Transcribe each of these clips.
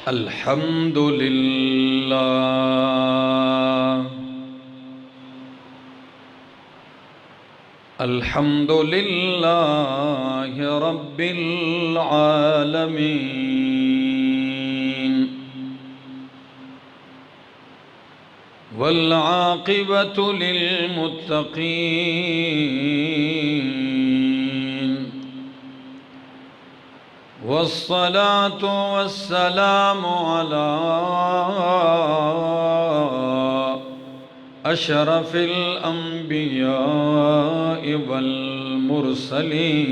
الحمد لله الحمد لله رب العالمين والعاقبة للمتقين والصلاة والسلام على أشرف الأنبياء والمرسلين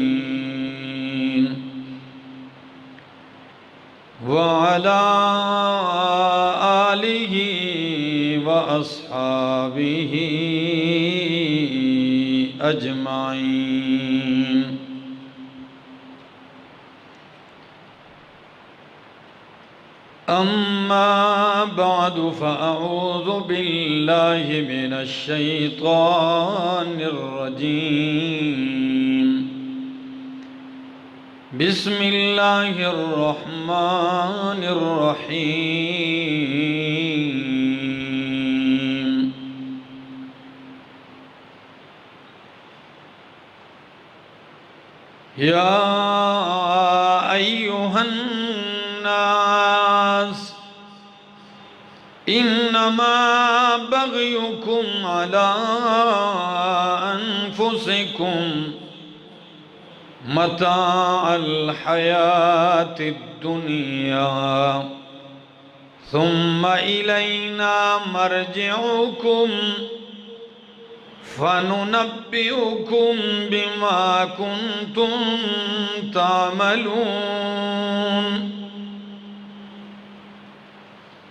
وعلى آله وأصحابه أجمعين. أما بعد فأعوذ بالله من الشيطان الرجيم. بسم الله الرحمن الرحيم. يا أيها الناس إنما بغيكم على أنفسكم متاع الحياة الدنيا ثم إلينا مرجعكم فننبئكم بما كنتم تعملون.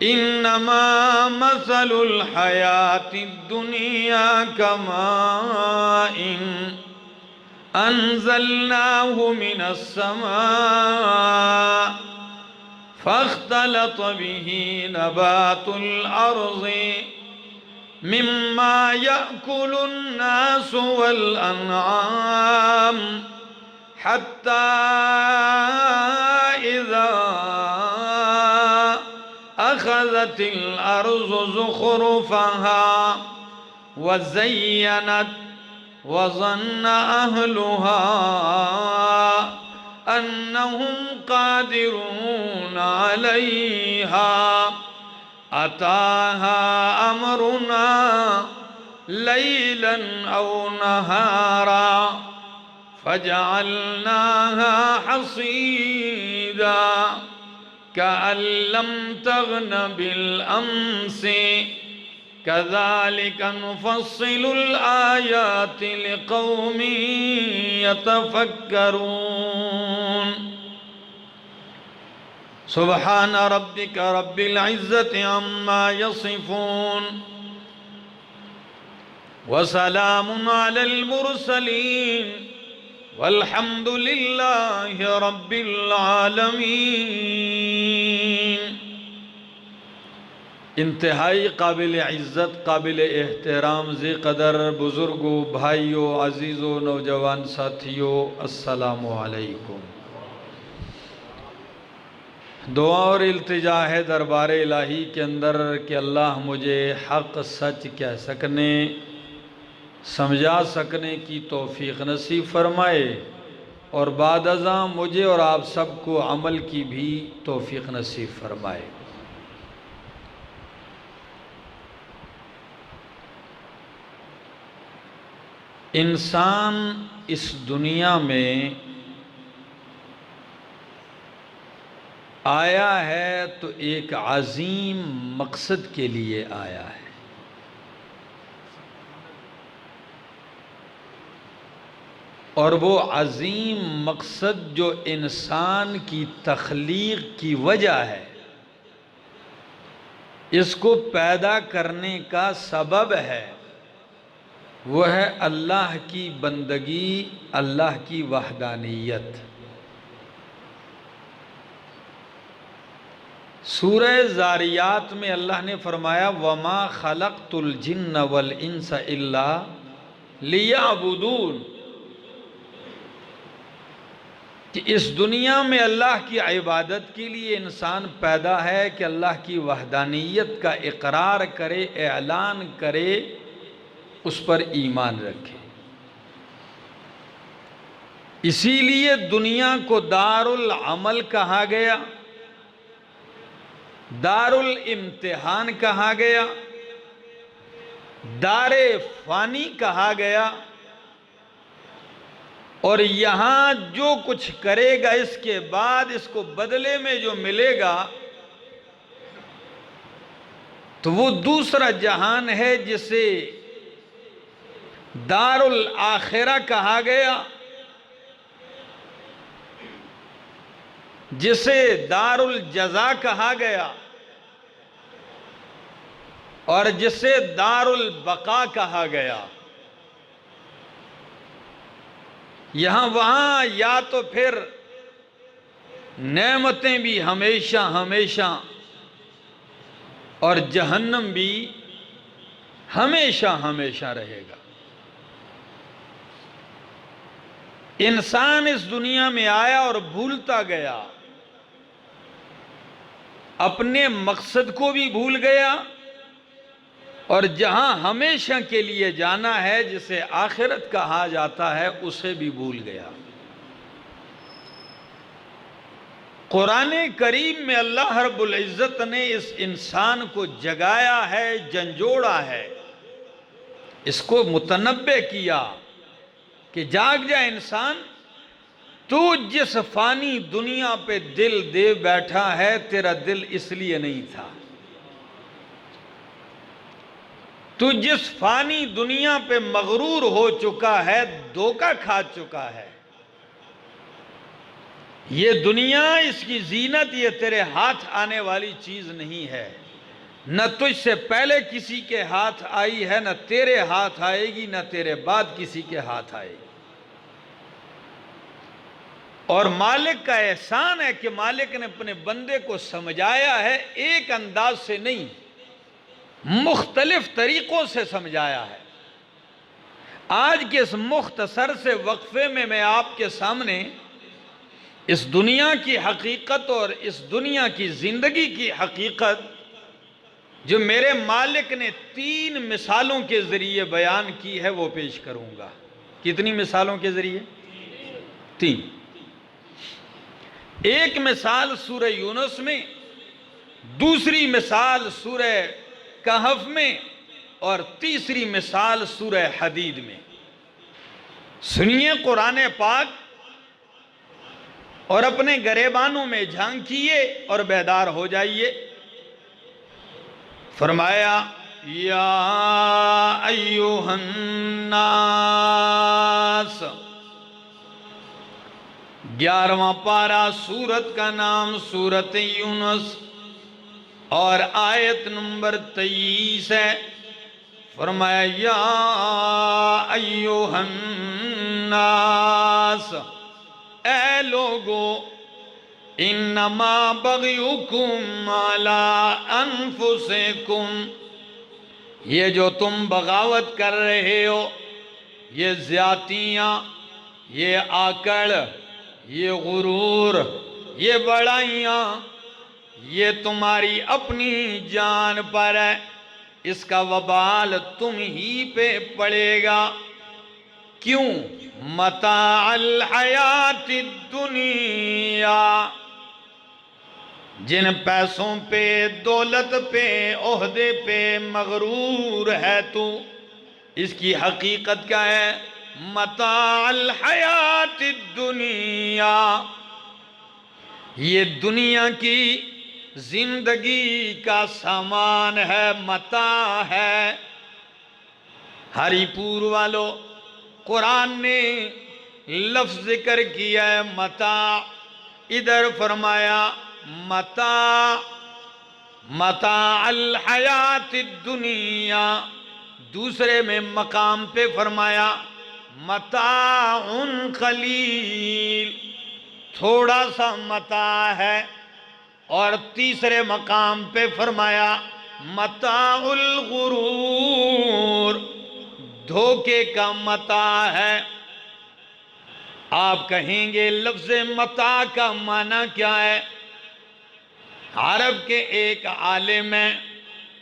إنما مثل الحياة الدنيا كماء أنزلناه من السماء فاختلط به نبات الأرض مما يأكل الناس والأنعام حتى إذا أخذت الأرض زخرفها وزينت وظن أهلها أنهم قادرون عليها أتاها أمرنا ليلا أو نهارا فجعلناها حصيدا كأن لم تغن بالأمس كذلك نفصل الآيات لقوم يتفكرون. سبحان ربك رب العزة عما يصفون وسلام على المرسلين والحمد لله رب العالمین. انتہائی قابل عزت، قابل احترام ذی قدر بزرگوں، بھائیوں، عزیزوں، نوجوان ساتھیوں، السلام علیکم. دعا اور التجا ہے دربار الہی کے اندر کہ اللہ مجھے حق سچ کہہ سکنے، سمجھا سکنے کی توفیق نصیب فرمائے، اور بعد ازاں مجھے اور آپ سب کو عمل کی بھی توفیق نصیب فرمائے. انسان اس دنیا میں آیا ہے تو ایک عظیم مقصد کے لیے آیا ہے. اور وہ عظیم مقصد جو انسان کی تخلیق کی وجہ ہے، اس کو پیدا کرنے کا سبب ہے، وہ ہے اللہ کی بندگی، اللہ کی وحدانیت. سورہ زاریات میں اللہ نے فرمایا وَمَا خَلَقْتُ الْجِنَّ وَالْإِنسَ إِلَّا لِيَعْبُدُونَ. کہ اس دنیا میں اللہ کی عبادت کے لیے انسان پیدا ہے کہ اللہ کی وحدانیت کا اقرار کرے، اعلان کرے، اس پر ایمان رکھے۔ اسی لیے دنیا کو دار العمل کہا گیا، دار الامتحان کہا گیا، دار فانی کہا گیا، اور یہاں جو کچھ کرے گا اس کے بعد اس کو بدلے میں جو ملے گا تو وہ دوسرا جہان ہے، جسے دار الآخرہ کہا گیا، جسے دار الجزا کہا گیا، اور جسے دار البقا کہا گیا۔ یہاں وہاں یا تو پھر نعمتیں بھی ہمیشہ ہمیشہ اور جہنم بھی ہمیشہ ہمیشہ رہے گا۔ انسان اس دنیا میں آیا اور بھولتا گیا، اپنے مقصد کو بھی بھول گیا، اور جہاں ہمیشہ کے لیے جانا ہے جسے آخرت کہا جاتا ہے اسے بھی بھول گیا۔ قرآن کریم میں اللہ رب العزت نے اس انسان کو جگایا ہے، جھنجھوڑا ہے، اس کو متنبہ کیا کہ جاگ جا انسان، تو جس فانی دنیا پہ دل دے بیٹھا ہے تیرا دل اس لیے نہیں تھا۔ تو جس فانی دنیا پہ مغرور ہو چکا ہے، دھوکہ کھا چکا ہے، یہ دنیا، اس کی زینت یہ تیرے ہاتھ آنے والی چیز نہیں ہے، نہ تجھ سے پہلے کسی کے ہاتھ آئی ہے، نہ تیرے ہاتھ آئے گی، نہ تیرے بعد کسی کے ہاتھ آئے گی۔ اور مالک کا احسان ہے کہ مالک نے اپنے بندے کو سمجھایا ہے، ایک انداز سے نہیں، مختلف طریقوں سے سمجھایا ہے۔ آج کے اس مختصر سے وقفے میں آپ کے سامنے اس دنیا کی حقیقت اور اس دنیا کی زندگی کی حقیقت جو میرے مالک نے 3 مثالوں کے ذریعے بیان کی ہے وہ پیش کروں گا۔ کتنی مثالوں کے ذریعے؟ 3۔ ایک مثال سورہ یونس میں، دوسری مثال سورہ کہف میں، اور تیسری مثال سورہ حدید میں۔ سنیے قرآن پاک اور اپنے گریبانوں میں جھانکیے اور بیدار ہو جائیے۔ فرمایا یا ایھا الناس، 11واں پارہ، سورت کا نام سورت یونس اور آیت نمبر 23 ہے۔ فرمایا یا ایھا الناس، اے لوگو، انما بغیکم علی انفسکم، یہ جو تم بغاوت کر رہے ہو، یہ زیادتیاں، یہ آکڑ، یہ غرور، یہ بڑائیاں، یہ تمہاری اپنی جان پر ہے، اس کا وبال تم ہی پہ پڑے گا۔ کیوں؟ متاع الحیات الدنیا، جن پیسوں پہ، دولت پہ، عہدے پہ مغرور ہے تو، اس کی حقیقت کیا ہے؟ متاع الحیات الدنیا، یہ دنیا کی زندگی کا سامان ہے، متاع ہے۔ ہری پور والو، قرآن نے لفظ ذکر کیا ہے متاع، ادھر فرمایا متاع، متاع الحیات الدنیا، دوسرے میں مقام پہ فرمایا متاع قلیل، تھوڑا سا متاع ہے، اور تیسرے مقام پہ فرمایا متاع الغرور، دھوکے کا متاع ہے۔ آپ کہیں گے لفظ متاع کا معنی کیا ہے؟ عرب کے ایک عالم ہیں،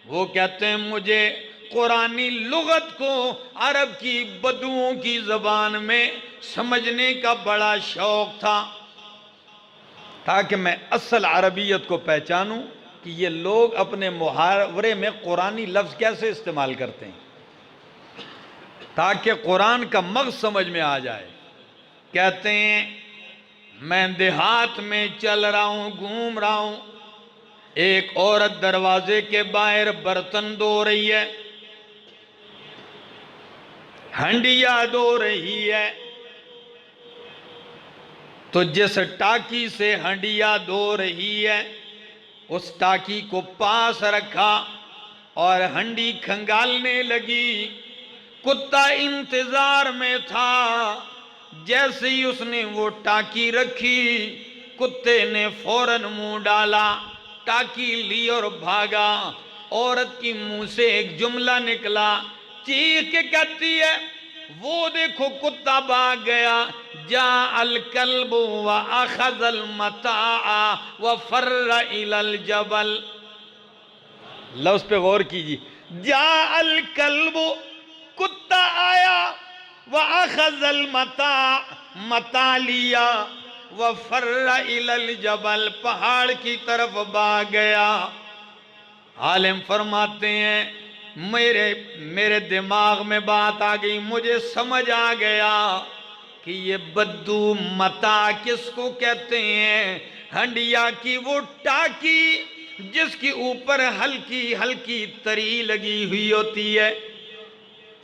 وہ کہتے ہیں مجھے قرآنی لغت کو عرب کی بدوؤں کی زبان میں سمجھنے کا بڑا شوق تھا، تاکہ میں اصل عربیت کو پہچانوں کہ یہ لوگ اپنے محاورے میں قرآنی لفظ کیسے استعمال کرتے ہیں، تاکہ قرآن کا مغز سمجھ میں آ جائے۔ کہتے ہیں میں دیہات میں چل رہا ہوں، گھوم رہا ہوں، ایک عورت دروازے کے باہر برتن دھو رہی ہے، ہنڈیا دھو رہی ہے، تو جس ٹاکی سے ہنڈیا دھو رہی ہے اس ٹاکی کو پاس رکھا اور ہنڈی کھنگالنے لگی۔ کتا انتظار میں تھا، جیسے ہی اس نے وہ ٹاکی رکھی کتے نے فوراً منہ ڈالا، ٹاکی لی اور بھاگا۔ عورت کی منہ سے ایک جملہ نکلا، چیخ کے کہتی ہے وہ دیکھو کتا بھاگ گیا، جاء الکلب واخذ المتاع وفر الى الجبل۔ لفظ پہ غور کیجیے، جاء الکلب، کتا آیا، واخذ المتاع، متاع لیا، وفر الى الجبل، پہاڑ کی طرف بھاگ گیا۔ عالم فرماتے ہیں میرے دماغ میں بات آ گئی، مجھے سمجھ آ گیا کہ یہ بدو متاع کس کو کہتے ہیں۔ ہنڈیا کی وہ ٹاکی جس کے اوپر ہلکی ہلکی تری لگی ہوئی ہوتی ہے،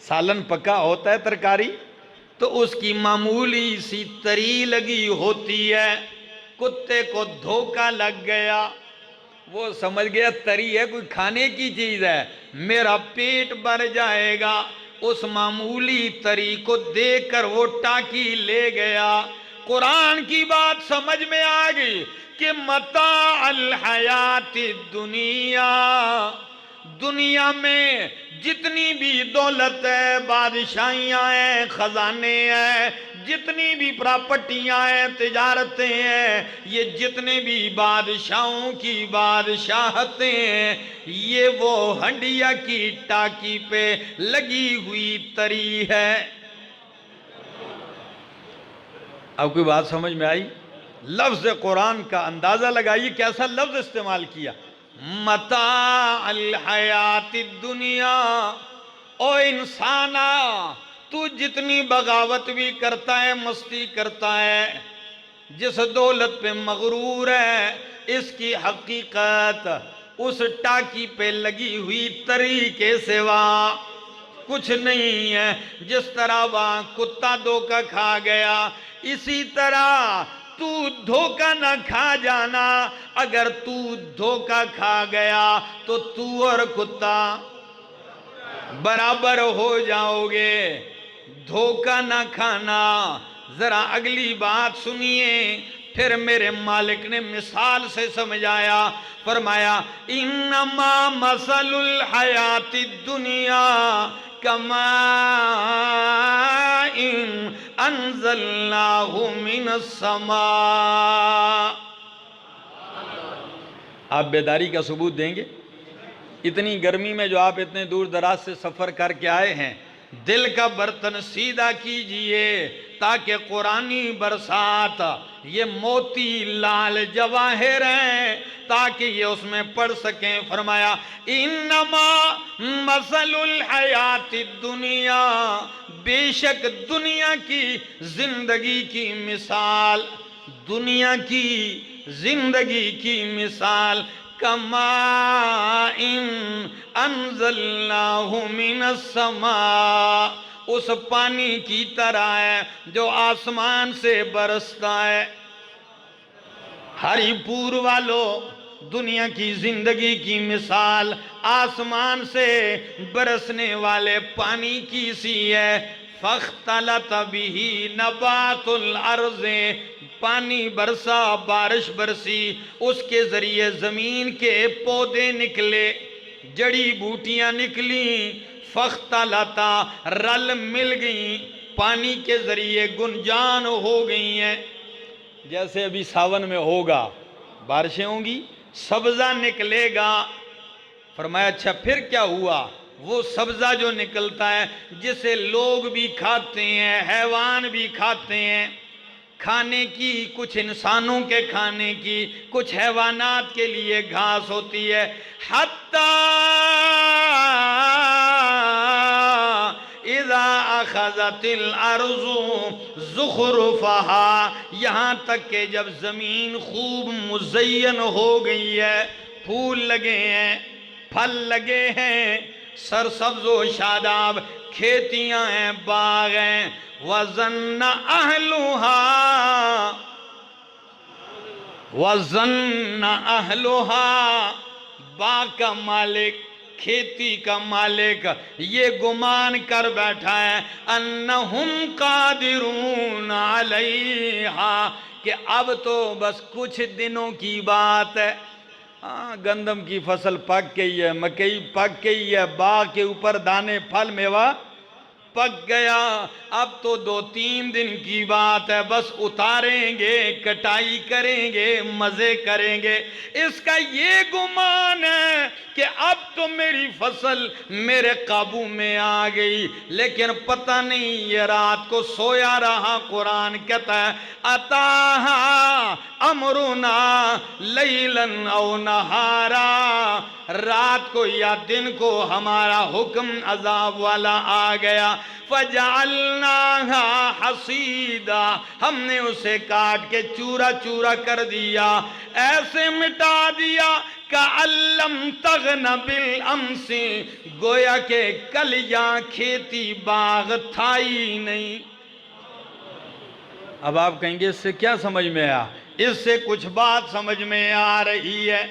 سالن پکا ہوتا ہے ترکاری تو اس کی معمولی سی تری لگی ہوتی ہے۔ کتے کو دھوکہ لگ گیا، وہ سمجھ گیا تری ہے، کوئی کھانے کی چیز ہے، میرا پیٹ بھر جائے گا۔ اس معمولی تری کو دیکھ کر وہ ٹاکی لے گیا۔ قرآن کی بات سمجھ میں آ گئی کہ متاع الحیات الدنیا، دنیا میں جتنی بھی دولت ہے، بادشاہیاں ہیں، خزانے ہیں، جتنی بھی پراپرٹیاں ہیں، تجارتیں ہیں، یہ جتنے بھی بادشاہوں کی بادشاہتیں ہیں، یہ وہ ہنڈیا کی ٹاکی پہ لگی ہوئی تری ہے۔ اب کوئی بات سمجھ میں آئی؟ لفظ قرآن کا اندازہ لگائیے کیسا لفظ استعمال کیا، متاع الحیات الدنیا۔ او انسانا، تو جتنی بغاوت بھی کرتا ہے، مستی کرتا ہے، جس دولت پہ مغرور ہے، اس کی حقیقت اس ٹاکی پہ لگی ہوئی تری کے سوا کچھ نہیں ہے۔ جس طرح وہاں کتا دھوکہ کھا گیا، اسی طرح تو دھوکہ نہ کھا جانا۔ اگر تو دھوکہ کھا گیا تو تو اور کتا برابر ہو جاؤ گے، دھوکہ نہ کھانا۔ ذرا اگلی بات سنیے، پھر میرے مالک نے مثال سے سمجھایا، فرمایا انما مثل الحیات الدنیا کماء انزلناہ من السماء۔ آپ بیداری کا ثبوت دیں گے؟ اتنی گرمی میں جو آپ اتنے دور دراز سے سفر کر کے آئے ہیں، دل کا برتن سیدھا کیجئے تاکہ قرآنی برسات، یہ موتی لال جواہر ہیں، تاکہ یہ اس میں پڑھ سکیں۔ فرمایا انما مثل الحیات الدنیا، بے شک دنیا کی زندگی کی مثال، دنیا کی زندگی کی مثال کماء انزلناہ من السماء، اس پانی کی طرح ہے جو آسمان سے برستا ہے۔ ہری پور والوں، دنیا کی زندگی کی مثال آسمان سے برسنے والے پانی کی سی ہے۔ فاختلط بہ نبات الارض، پانی برسا، بارش برسی، اس کے ذریعے زمین کے پودے نکلے، جڑی بوٹیاں نکلیں، فاختلط، رل مل گئیں، پانی کے ذریعے گنجان ہو گئی ہیں، جیسے ابھی ساون میں ہوگا، بارشیں ہوں گی، سبزہ نکلے گا۔ فرمایا اچھا پھر کیا ہوا؟ وہ سبزہ جو نکلتا ہے جسے لوگ بھی کھاتے ہیں، حیوان بھی کھاتے ہیں، کھانے کی کچھ انسانوں کے کھانے کی، کچھ حیوانات کے لیے گھاس ہوتی ہے، حتی اذا اخذت الارض زخرفہا، یہاں تک کہ جب زمین خوب مزین ہو گئی ہے، پھول لگے ہیں، پھل لگے ہیں، سرسبز و شاداب کھیتیاں ہیں، باغ ہیں، وَظَنَّ أَهْلُهَا باغ کا مالک، کھیتی کا مالک یہ گمان کر بیٹھا ہے أَنَّهُمْ قَادِرُونَ عَلَيْهَا کہ اب تو بس کچھ دنوں کی بات ہے۔ گندم کی فصل پک گئی ہے، مکئی پک گئی ہے، باغ کے اوپر دانے پھل میوہ پک گیا، اب تو 2-3 دن کی بات ہے، بس اتاریں گے، کٹائی کریں گے، مزے کریں گے۔ اس کا یہ گمان ہے کہ اب تو میری فصل میرے قابو میں آ گئی، لیکن پتہ نہیں یہ رات کو سویا رہا۔ قرآن کہتا ہے اتاہا امرنا لیلاً او نہارا، رات کو یا دن کو ہمارا حکم عذاب والا آ گیا، فَجَعَلْنَاهَا حَصِيدًا، ہم نے اسے کاٹ کے چورا چورا کر دیا، ایسے مٹا دیا كَأَن لَّمْ تَغْنَ بِالْأَمْسِ، گویا کہ کل یہاں کھیتی باغ تھا ہی نہیں۔ اب آپ کہیں گے اس سے کیا سمجھ میں آیا؟ اس سے کچھ بات سمجھ میں آ رہی ہے۔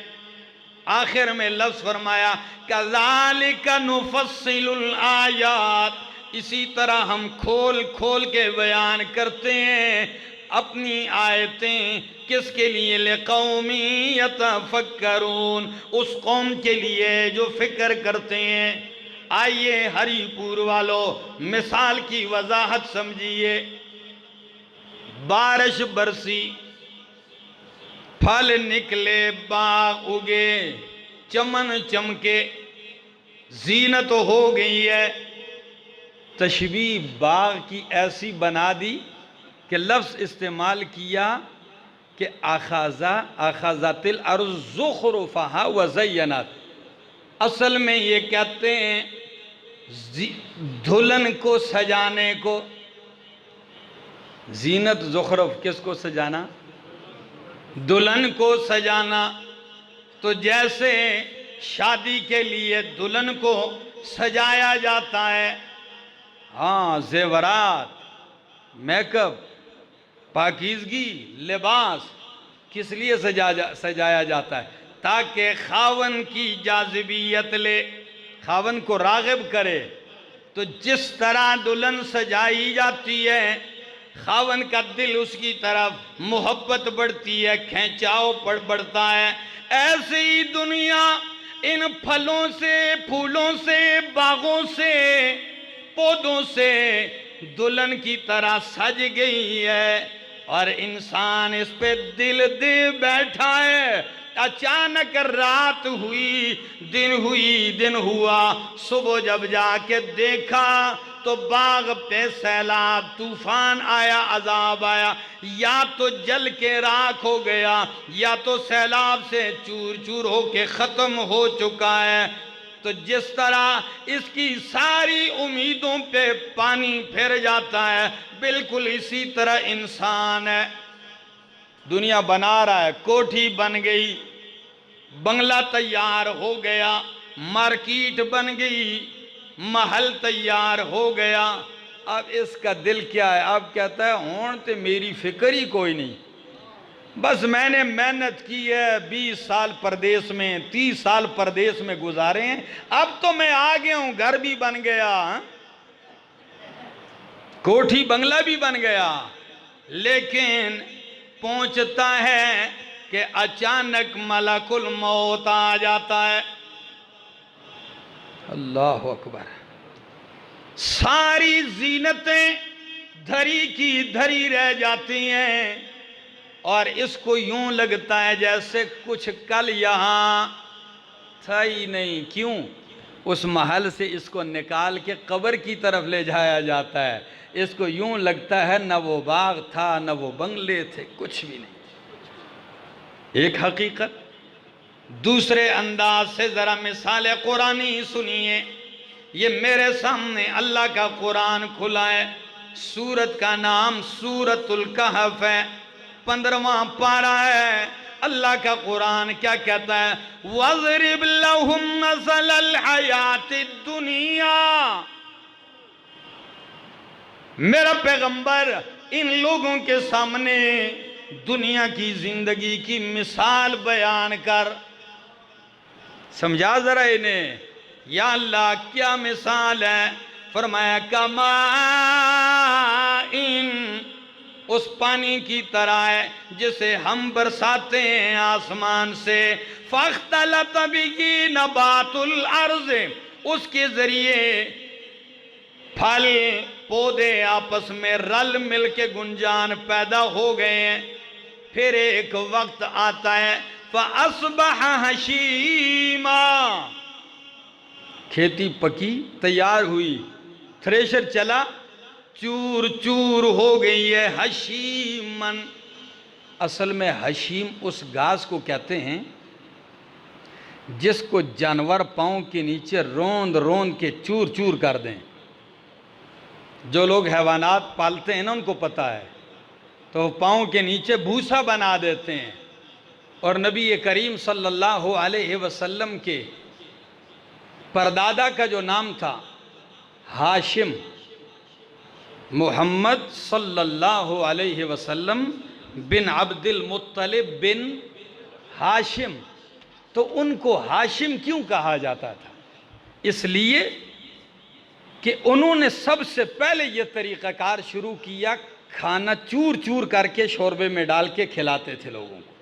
آخر میں لفظ فرمایا كَذَلِكَ نُفَصِّلُ الْآيَاتِ، اسی طرح ہم کھول کھول کے بیان کرتے ہیں اپنی آیتیں، کس کے لیے؟ لِقَوْمٍ يَتَفَكَّرُونَ، اس قوم کے لیے جو فکر کرتے ہیں۔ آئیے ہری پور والو مثال کی وضاحت سمجھیے۔ بارش برسی، پھل نکلے، باغ اگے، چمن چمکے، زینت ہو گئی ہے، تشبیہ باغ کی ایسی بنا دی کہ لفظ استعمال کیا کہ اخذت الارض زخرفہا وزینت، اصل میں یہ کہتے ہیں دلہن کو سجانے کو۔ زینت زخرف کس کو سجانا؟ دلہن کو سجانا۔ تو جیسے شادی کے لیے دلہن کو سجایا جاتا ہے، ہاں زیورات، میک اپ، پاکیزگی، لباس، کس لیے سجایا جاتا ہے؟ تاکہ خاون کی جاذبیت لے، خاون کو راغب کرے۔ تو جس طرح دلہن سجائی جاتی ہے، خاون کا دل اس کی طرف محبت بڑھتی ہے، کھینچاؤ بڑھتا ہے، ایسے ہی دنیا ان پھلوں سے، پھولوں سے، باغوں سے، پودوں سے دلہن کی طرح سج گئی ہے، اور انسان اس پہ دل دے بیٹھا ہے۔ اچانک رات ہوئی، دن ہوا، صبح جب جا کے دیکھا تو باغ پہ سیلاب، طوفان آیا، عذاب آیا، یا تو جل کے راکھ ہو گیا، یا تو سیلاب سے چور چور ہو کے ختم ہو چکا ہے۔ تو جس طرح اس کی ساری امیدوں پہ پانی پھر جاتا ہے، بالکل اسی طرح انسان ہے۔ دنیا بنا رہا ہے، کوٹھی بن گئی، بنگلہ تیار ہو گیا، مارکیٹ بن گئی، محل تیار ہو گیا، اب اس کا دل کیا ہے؟ اب کہتا ہے ہون تے میری فکر ہی کوئی نہیں، بس میں نے محنت کی ہے، 20 سال پردیس میں، 30 سال پردیس میں گزارے ہیں، اب تو میں آ گیا ہوں، گھر بھی بن گیا، کوٹھی بنگلہ بھی بن گیا، لیکن پہنچتا ہے کہ اچانک ملک الموت آ جاتا ہے۔ اللہ اکبر، ساری زینتیں دھری کی دھری رہ جاتی ہیں اور اس کو یوں لگتا ہے جیسے کچھ کل یہاں تھا ہی نہیں۔ کیوں؟ اس محل سے اس کو نکال کے قبر کی طرف لے جایا جاتا ہے، اس کو یوں لگتا ہے نہ وہ باغ تھا نہ وہ بنگلے تھے، کچھ بھی نہیں۔ ایک حقیقت۔ دوسرے انداز سے ذرا مثال قرآنی سنیے۔ یہ میرے سامنے اللہ کا قرآن کھلا ہے، سورت کا نام سورت الکہف ہے، 15واں پارہ ہے۔ اللہ کا قرآن کیا کہتا ہے؟ وَاضْرِبْ لَهُمْ مَثَلَ الْحَيَاةِ الدُّنْيَا۔ میرا پیغمبر ان لوگوں کے سامنے دنیا کی زندگی کی مثال بیان کر، سمجھا ذرا انہیں، یا اللہ کیا مثال ہے؟ فرمایا کماء، اس پانی کی طرح ہے جسے ہم برساتے ہیں آسمان سے، فاختلط بہ نبات الارض، اس کے ذریعے پھل پودے آپس میں رل مل کے گنجان پیدا ہو گئے ہیں، پھر ایک وقت آتا ہے فَأَصْبَحَ حَشِيمًا، کھیتی پکی تیار ہوئی، تھریشر چلا، چور چور ہو گئی ہے، حشیمن۔ اصل میں حشیم اس گھاس کو کہتے ہیں جس کو جانور پاؤں کے نیچے روند روند کے چور چور کر دیں۔ جو لوگ حیوانات پالتے ہیں نا ان کو پتہ ہے، تو پاؤں کے نیچے بھوسا بنا دیتے ہیں۔ اور نبی کریم صلی اللہ علیہ وسلم کے پردادا کا جو نام تھا ہاشم، محمد صلی اللہ علیہ وسلم بن عبد المطلب بن ہاشم، تو ان کو ہاشم کیوں کہا جاتا تھا؟ اس لیے کہ انہوں نے سب سے پہلے یہ طریقہ کار شروع کیا، کھانا چور چور کر کے شوربے میں ڈال کے کھلاتے تھے لوگوں کو۔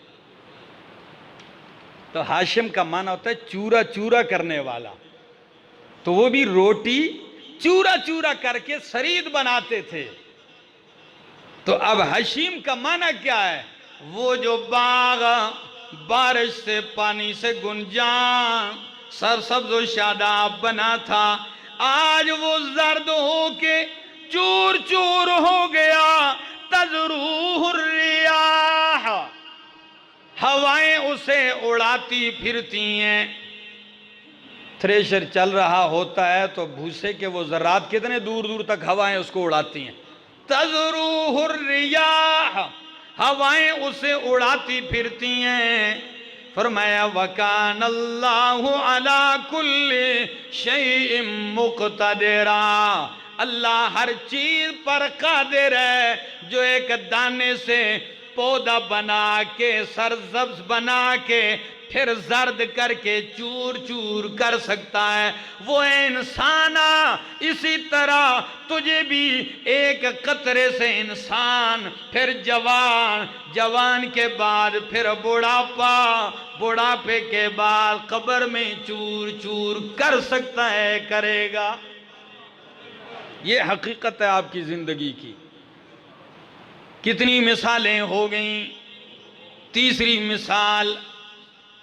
تو ہاشم کا معنی ہوتا ہے چورا چورا کرنے والا، تو وہ بھی روٹی چورا چورا کر کے سرید بناتے تھے۔ تو اب حشیم کا معنی کیا ہے؟ وہ جو باغ بارش سے پانی سے گنجان سرسبز و شاداب بنا تھا، آج وہ زرد ہو کے چور چور ہو گیا، تذروہ الریاح، ہوائیں اسے اڑاتی پھرتی ہیں۔ تھریشر چل رہا ہوتا ہے تو بھوسے کے وہ ذرات کتنے دور دور تک ہوائیں اس کو اڑاتی ہیں، تذروہ الریاح، ہوائیں اسے اڑاتی پھرتی ہیں۔ فرمایا وَكَانَ اللَّهُ عَلَى كُلِّ شَيْءٍ مُقْتَدِرًا، اللہ ہر چیز پر قادر ہے، جو ایک دانے سے پودا بنا کے سرسبز بنا کے پھر زرد کر کے چور چور کر سکتا ہے، وہ انسانا اسی طرح تجھے بھی ایک قطرے سے انسان، پھر جوان، جوان کے بعد پھر بڑھاپا، بڑھاپے کے بعد قبر میں چور چور کر سکتا ہے، کرے گا۔ یہ حقیقت ہے آپ کی زندگی کی۔ کتنی مثالیں ہو گئیں۔ تیسری مثال،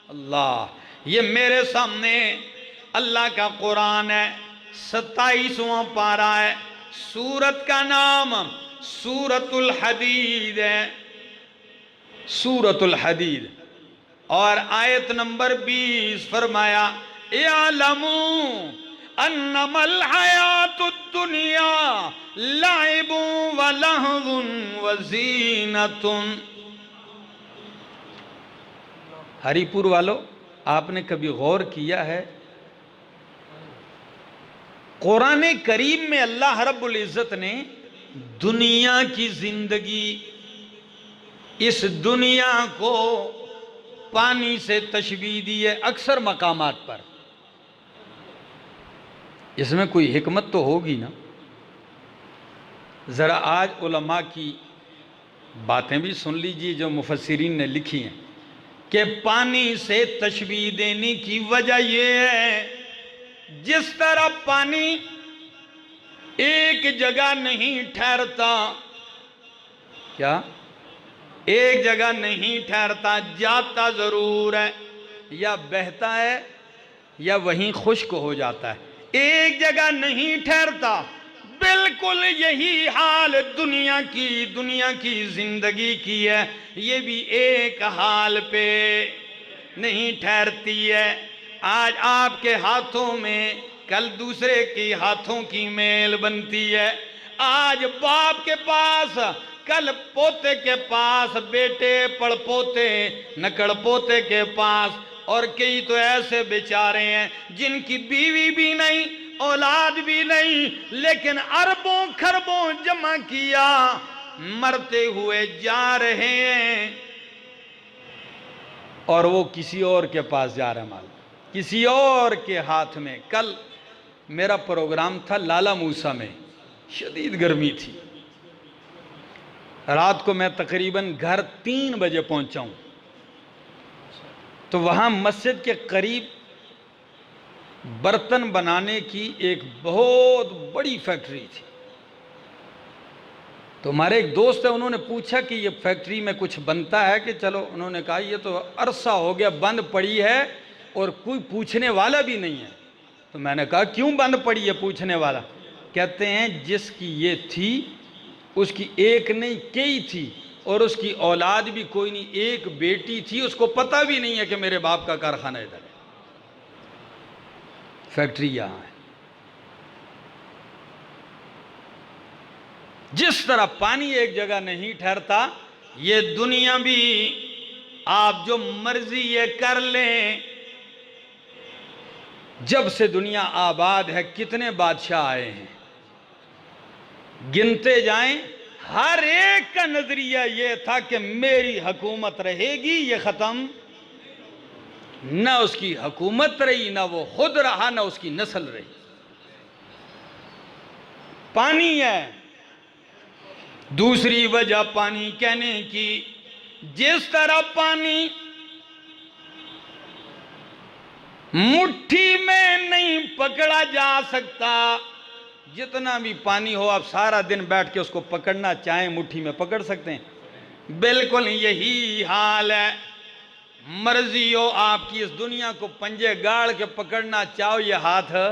اللہ، یہ میرے سامنے اللہ کا قرآن ہے، 27واں پارہ ہے، سورت کا نام سورت الحدید ہے، سورت الحدید، اور آیت نمبر 20 فرمایا اعلموا انما الحیات الدنیا لعب ولہو وزینۃ۔ ہری پور والو، آپ نے کبھی غور کیا ہے قرآن کریم میں اللہ رب العزت نے دنیا کی زندگی، اس دنیا کو پانی سے تشبیہ دی ہے اکثر مقامات پر؟ اس میں کوئی حکمت تو ہوگی نا؟ ذرا آج علماء کی باتیں بھی سن لیجیے جو مفسرین نے لکھی ہیں، کہ پانی سے تشبیہ دینے کی وجہ یہ ہے، جس طرح پانی ایک جگہ نہیں ٹھہرتا. کیا؟ ایک جگہ نہیں ٹھہرتا، جاتا ضرور ہے، یا بہتا ہے یا وہیں خشک ہو جاتا ہے. ایک جگہ نہیں ٹھہرتا. بالکل یہی حال دنیا کی زندگی کی ہے. یہ بھی ایک حال پہ نہیں ٹھہرتی ہے. آج آپ کے ہاتھوں میں کل دوسرے کے ہاتھوں کی میل بنتی ہے. آج باپ کے پاس کل پوتے کے پاس، بیٹے پڑ پوتے نکڑ پوتے کے پاس. اور کئی تو ایسے بیچارے ہیں جن کی بیوی بھی نہیں، اولاد بھی نہیں، لیکن اربوں خربوں جمع کیا، مرتے ہوئے جا رہے ہیں. اور وہ کسی اور کے پاس جا رہا ہے، مال کسی اور کے ہاتھ میں. کل میرا پروگرام تھا لالا موسیٰ میں، شدید گرمی تھی. رات کو میں تقریباً گھر 3 بجے پہنچا ہوں. تو وہاں مسجد کے قریب برتن بنانے کی ایک بہت بڑی فیکٹری تھی. تو ہمارے ایک دوست ہیں، انہوں نے پوچھا کہ یہ فیکٹری میں کچھ بنتا ہے کہ چلو. انہوں نے کہا یہ تو عرصہ ہو گیا بند پڑی ہے اور کوئی پوچھنے والا بھی نہیں ہے. تو میں نے کہا کیوں بند پڑی ہے پوچھنے والا؟ کہتے ہیں جس کی یہ تھی اس کی ایک نہیں کئی تھی، اور اس کی اولاد بھی کوئی نہیں، ایک بیٹی تھی، اس کو پتہ بھی نہیں ہے کہ میرے باپ کا کارخانہ ادھر ہے، فیکٹری یہاں ہے. جس طرح پانی ایک جگہ نہیں ٹھہرتا، یہ دنیا بھی آپ جو مرضی یہ کر لیں. جب سے دنیا آباد ہے کتنے بادشاہ آئے ہیں، گنتے جائیں. ہر ایک کا نظریہ یہ تھا کہ میری حکومت رہے گی، یہ ختم. نہ اس کی حکومت رہی، نہ وہ خود رہا، نہ اس کی نسل رہی. پانی ہے دوسری وجہ پانی کہنے کی. جس طرح پانی مٹھی میں نہیں پکڑا جا سکتا، جتنا بھی پانی ہو آپ سارا دن بیٹھ کے اس کو پکڑنا چاہیں مٹھی میں پکڑ سکتے ہیں. بالکل یہی حال ہے. مرضی ہو آپ کی اس دنیا کو پنجے گاڑ کے پکڑنا چاہو، یہ ہاتھ ہے.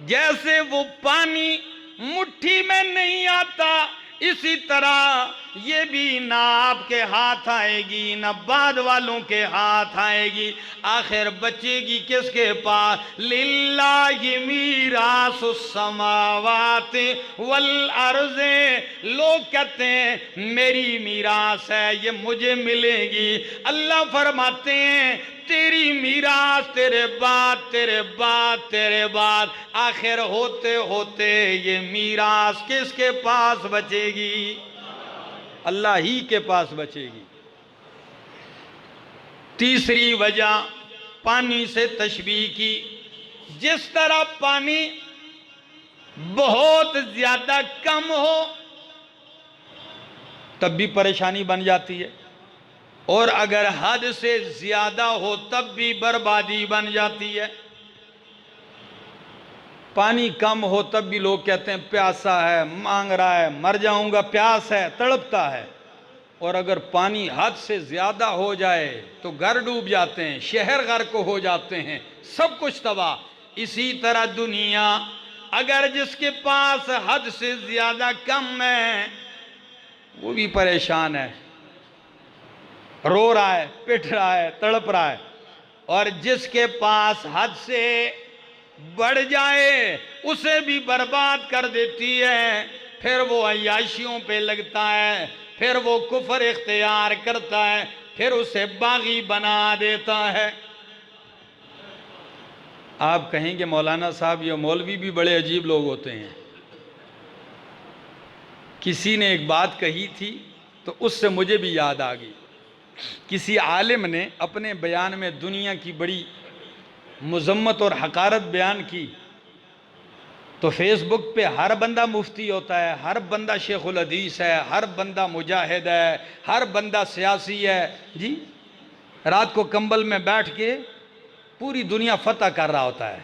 جیسے وہ پانی مٹھی میں نہیں آتا، اسی طرح یہ بھی نہ آپ کے ہاتھ آئے گی نہ بعد والوں کے ہاتھ آئے گی. آخر بچے گی کس کے پاس؟ للہ میراث السماوات والارض. لوگ کہتے ہیں میری میراث ہے، یہ مجھے ملے گی. اللہ فرماتے ہیں تیری میراث تیرے بعد تیرے بعد تیرے بعد، آخر ہوتے ہوتے یہ میراث کس کے پاس بچے گی؟ اللہ ہی کے پاس بچے گی. تیسری وجہ پانی سے تشبیہ کی. جس طرح پانی بہت زیادہ کم ہو تب بھی پریشانی بن جاتی ہے، اور اگر حد سے زیادہ ہو تب بھی بربادی بن جاتی ہے. پانی کم ہو تب بھی لوگ کہتے ہیں پیاسا ہے، مانگ رہا ہے، مر جاؤں گا، پیاس ہے، تڑپتا ہے. اور اگر پانی حد سے زیادہ ہو جائے تو گھر ڈوب جاتے ہیں، شہر غرق ہو جاتے ہیں، سب کچھ تباہ. اسی طرح دنیا اگر جس کے پاس حد سے زیادہ کم ہے وہ بھی پریشان ہے، رو رہا ہے، پٹ رہا ہے، تڑپ رہا ہے. اور جس کے پاس حد سے بڑھ جائے اسے بھی برباد کر دیتی ہے. پھر وہ عیاشیوں پہ لگتا ہے، پھر وہ کفر اختیار کرتا ہے، پھر اسے باغی بنا دیتا ہے. آپ کہیں گے مولانا صاحب یہ مولوی بھی بڑے عجیب لوگ ہوتے ہیں. کسی نے ایک بات کہی تھی تو اس سے مجھے بھی یاد آ گئی. کسی عالم نے اپنے بیان میں دنیا کی بڑی مذمت اور حقارت بیان کی تو فیس بک پہ ہر بندہ مفتی ہوتا ہے، ہر بندہ شیخ الحدیث ہے، ہر بندہ مجاہد ہے، ہر بندہ سیاسی ہے. جی رات کو کمبل میں بیٹھ کے پوری دنیا فتح کر رہا ہوتا ہے،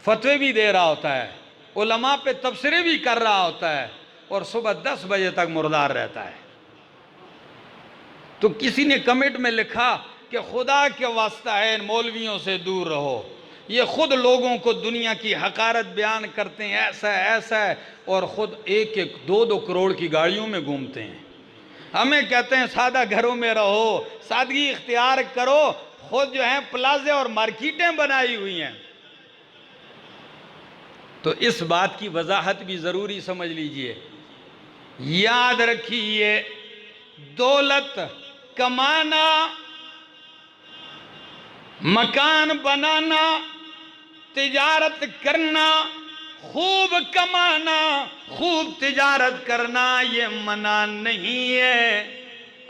فتوے بھی دے رہا ہوتا ہے. علماء پہ تبصرے بھی کر رہا ہوتا ہے اور صبح 10 بجے تک مردار رہتا ہے۔ تو کسی نے کمنٹ میں لکھا کہ خدا کے واسطہ ہے ان مولویوں سے دور رہو، یہ خود لوگوں کو دنیا کی حقارت بیان کرتے ہیں، ایسا ہے ایسا ہے، اور خود 1-2 کروڑ کی گاڑیوں میں گھومتے ہیں۔ ہمیں کہتے ہیں سادہ گھروں میں رہو، سادگی اختیار کرو، خود جو ہیں پلازے اور مارکیٹیں بنائی ہوئی ہیں۔ تو اس بات کی وضاحت بھی ضروری سمجھ لیجئے، یاد رکھیے، دولت کمانا، مکان بنانا، تجارت کرنا، خوب کمانا، خوب تجارت کرنا یہ منع نہیں ہے۔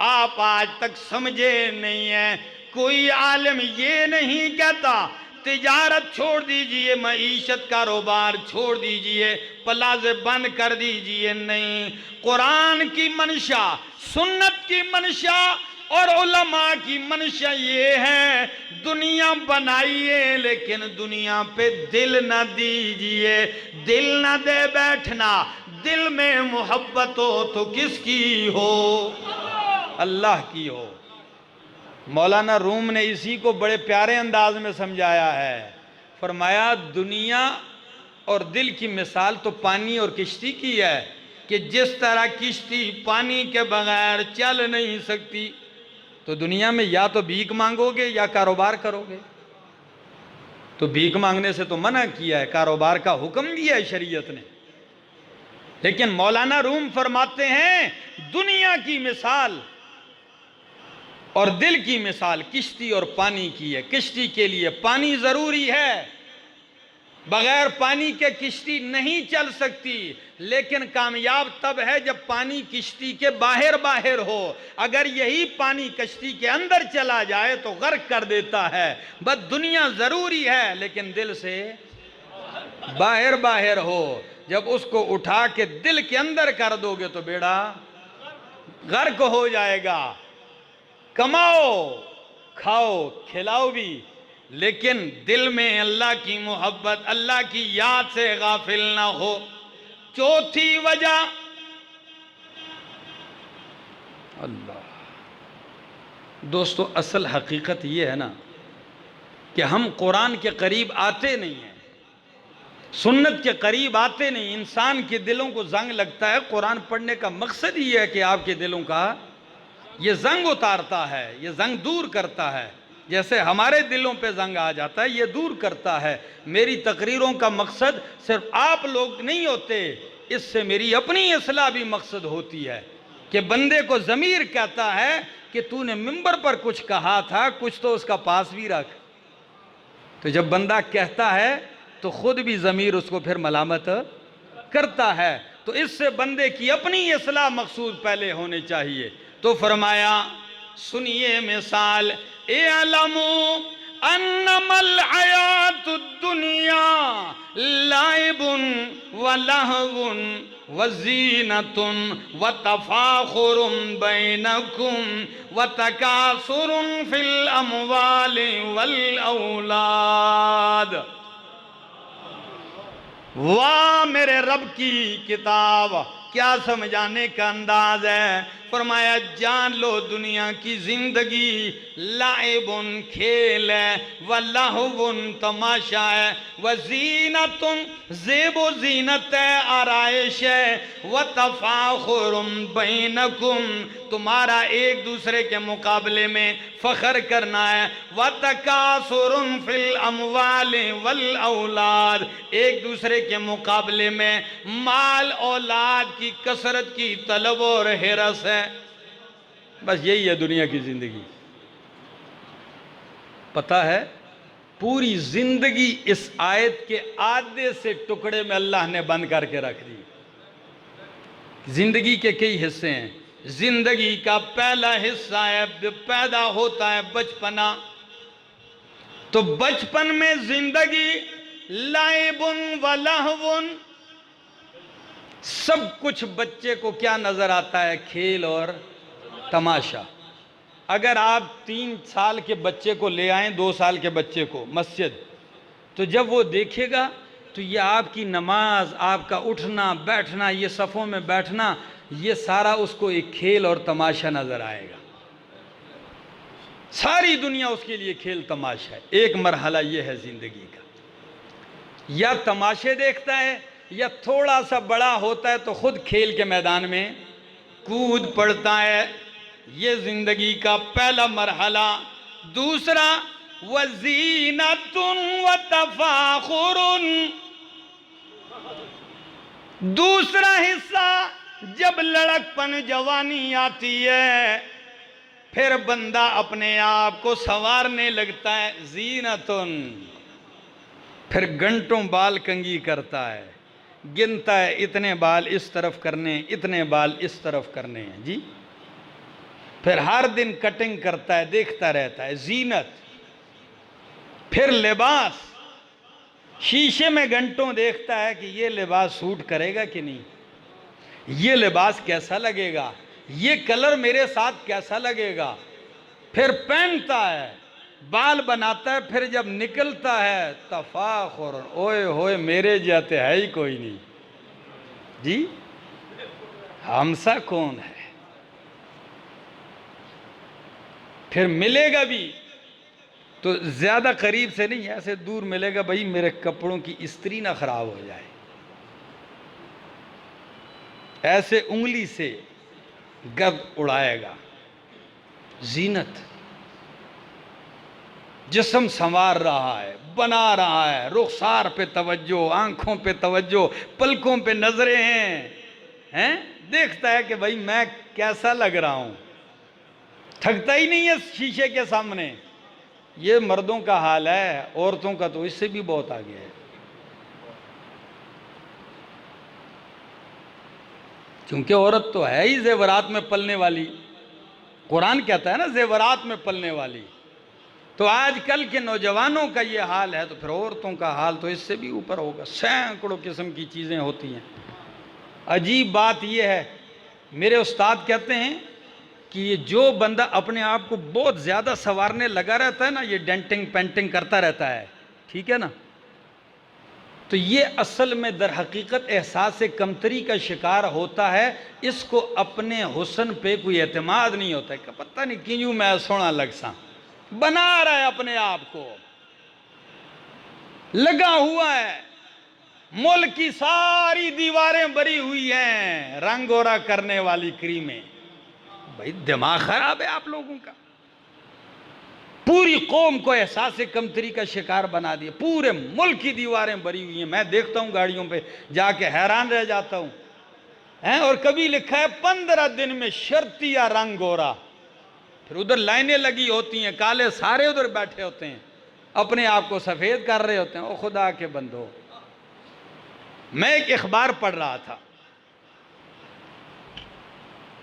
آپ آج تک سمجھے نہیں ہیں، کوئی عالم یہ نہیں کہتا تجارت چھوڑ دیجئے، معیشت کاروبار چھوڑ دیجئے، پلازے بند کر دیجئے، نہیں۔ قرآن کی منشا، سنت کی منشا اور علماء کی منشا یہ ہے، دنیا بنائیے لیکن دنیا پہ دل نہ دیجئے، دل نہ دے بیٹھنا، دل میں محبت ہو تو کس کی ہو؟ اللہ کی ہو۔ مولانا روم نے اسی کو بڑے پیارے انداز میں سمجھایا ہے، فرمایا دنیا اور دل کی مثال تو پانی اور کشتی کی ہے، کہ جس طرح کشتی پانی کے بغیر چل نہیں سکتی، تو دنیا میں یا تو بھیک مانگو گے یا کاروبار کرو گے۔ تو بھیک مانگنے سے تو منع کیا ہے، کاروبار کا حکم دیا ہے شریعت نے۔ لیکن مولانا روم فرماتے ہیں دنیا کی مثال اور دل کی مثال کشتی اور پانی کی ہے۔ کشتی کے لیے پانی ضروری ہے، بغیر پانی کے کشتی نہیں چل سکتی، لیکن کامیاب تب ہے جب پانی کشتی کے باہر ہو۔ اگر یہی پانی کشتی کے اندر چلا جائے تو غرق کر دیتا ہے۔ بس دنیا ضروری ہے لیکن دل سے باہر ہو۔ جب اس کو اٹھا کے دل کے اندر کر دو گے تو بیڑا غرق ہو جائے گا۔ کماؤ، کھاؤ، کھلاؤ بھی، لیکن دل میں اللہ کی محبت، اللہ کی یاد سے غافل نہ ہو۔ چوتھی وجہ، اللہ دوستو، اصل حقیقت یہ ہے نا کہ ہم قرآن کے قریب آتے نہیں ہیں، سنت کے قریب آتے نہیں۔ انسان کے دلوں کو زنگ لگتا ہے، قرآن پڑھنے کا مقصد ہی ہے کہ آپ کے دلوں کا یہ زنگ اتارتا ہے، یہ زنگ دور کرتا ہے۔ جیسے ہمارے دلوں پہ زنگ آ جاتا ہے، یہ دور کرتا ہے۔ میری تقریروں کا مقصد صرف آپ لوگ نہیں ہوتے، اس سے میری اپنی اصلاح بھی مقصد ہوتی ہے کہ بندے کو ضمیر کہتا ہے کہ تو نے منبر پر کچھ کہا تھا، کچھ تو اس کا پاس بھی رکھ۔ تو جب بندہ کہتا ہے تو خود بھی ضمیر اس کو پھر ملامت کرتا ہے۔ تو اس سے بندے کی اپنی اصلاح مقصود پہلے ہونے چاہیے۔ تو فرمایا سنیے مثال، اعلموا انما الحیات الدنیا لعب ولہو وزینۃ وتفاخر بینکم وتکاثر فی الاموال والاولاد۔ واہ میرے رب کی کتاب، کیا سمجھانے کا انداز ہے۔ فرمایا جان لو دنیا کی زندگی لعبن کھیل ہے، ولہون تماشا ہے، وزینتن زیب و زینت ہے، آرائش ہے، وتفاخر بینکم تمہارا ایک دوسرے کے مقابلے میں فخر کرنا ہے، وتکاثر فی الاموال والاولاد ایک دوسرے کے مقابلے میں مال اولاد کی کثرت کی طلب اور ہرس ہے۔ بس یہی ہے دنیا کی زندگی۔ پتہ ہے پوری زندگی اس آیت کے آدھے سے ٹکڑے میں اللہ نے بند کر کے رکھ دی۔ زندگی کے کئی حصے ہیں۔ زندگی کا پہلا حصہ ہے پیدا ہوتا ہے بچپنا، تو بچپن میں زندگی لعبن ولہون، سب کچھ بچے کو کیا نظر آتا ہے؟ کھیل اور تماشا۔ اگر آپ 3 سال کے بچے کو لے آئیں 2 سال کے بچے کو مسجد، تو جب وہ دیکھے گا تو یہ آپ کی نماز، آپ کا اٹھنا بیٹھنا، یہ صفوں میں بیٹھنا، یہ سارا اس کو ایک کھیل اور تماشا نظر آئے گا۔ ساری دنیا اس کے لیے کھیل تماشا ہے۔ ایک مرحلہ یہ ہے زندگی کا، یا تماشے دیکھتا ہے، یا تھوڑا سا بڑا ہوتا ہے تو خود کھیل کے میدان میں کود پڑتا ہے۔ یہ زندگی کا پہلا مرحلہ۔ دوسرا، وَزِینَةٌ وَتَفَاخُرٌ، دوسرا حصہ جب لڑک پن جوانی آتی ہے، پھر بندہ اپنے آپ کو سنوارنے لگتا ہے۔ زینتن، پھر گھنٹوں بال کنگھی کرتا ہے، گنتا ہے اتنے بال اس طرف کرنے، اتنے بال اس طرف کرنے ہیں جی، پھر ہر دن کٹنگ کرتا ہے، دیکھتا رہتا ہے۔ زینت۔ پھر لباس، شیشے میں گھنٹوں دیکھتا ہے کہ یہ لباس سوٹ کرے گا کہ نہیں، یہ لباس کیسا لگے گا، یہ کلر میرے ساتھ کیسا لگے گا، پھر پہنتا ہے، بال بناتا ہے، پھر جب نکلتا ہے تفاخر، اوئے ہوئے میرے جاتے ہے ہی کوئی نہیں جی، ہم سا کون ہے۔ پھر ملے گا بھی تو زیادہ قریب سے نہیں، ایسے دور ملے گا، بھائی میرے کپڑوں کی استری نہ خراب ہو جائے، ایسے انگلی سے گرد اڑائے گا۔ زینت، جسم سنوار رہا ہے، بنا رہا ہے، رخسار پہ توجہ، آنکھوں پہ توجہ، پلکوں پہ نظریں ہیں، دیکھتا ہے کہ بھائی میں کیسا لگ رہا ہوں، تھکتا ہی نہیں ہے شیشے کے سامنے۔ یہ مردوں کا حال ہے، عورتوں کا تو اس سے بھی بہت آگے ہے، کیونکہ عورت تو ہے ہی زیورات میں پلنے والی، قرآن کہتا ہے نا زیورات میں پلنے والی۔ تو آج کل کے نوجوانوں کا یہ حال ہے، تو پھر عورتوں کا حال تو اس سے بھی اوپر ہوگا، سینکڑوں قسم کی چیزیں ہوتی ہیں۔ عجیب بات یہ ہے، میرے استاد کہتے ہیں کہ یہ جو بندہ اپنے آپ کو بہت زیادہ سنوارنے لگا رہتا ہے نا، یہ ڈینٹنگ پینٹنگ کرتا رہتا ہے، ٹھیک ہے نا، تو یہ اصل میں در حقیقت احساس کمتری کا شکار ہوتا ہے۔ اس کو اپنے حسن پہ کوئی اعتماد نہیں ہوتا ہے کہ پتہ نہیں کیوں میں سونا لگ سا، بنا رہا ہے اپنے آپ کو، لگا ہوا ہے، ملک کی ساری دیواریں بری ہوئی ہیں رنگ گورا کرنے والی کریمیں۔ بھائی دماغ خراب ہے آپ لوگوں کا، پوری قوم کو احساس کمتری کا شکار بنا دیا، پورے ملک کی دیواریں بری ہوئی ہیں۔ میں دیکھتا ہوں گاڑیوں پہ جا کے حیران رہ جاتا ہوں، اور کبھی لکھا ہے 15 دن میں شرطیہ رنگ گورا، پھر ادھر لائنیں لگی ہوتی ہیں، کالے سارے ادھر بیٹھے ہوتے ہیں، اپنے آپ کو سفید کر رہے ہوتے ہیں۔ او خدا کے بندو، میں ایک اخبار پڑھ رہا تھا،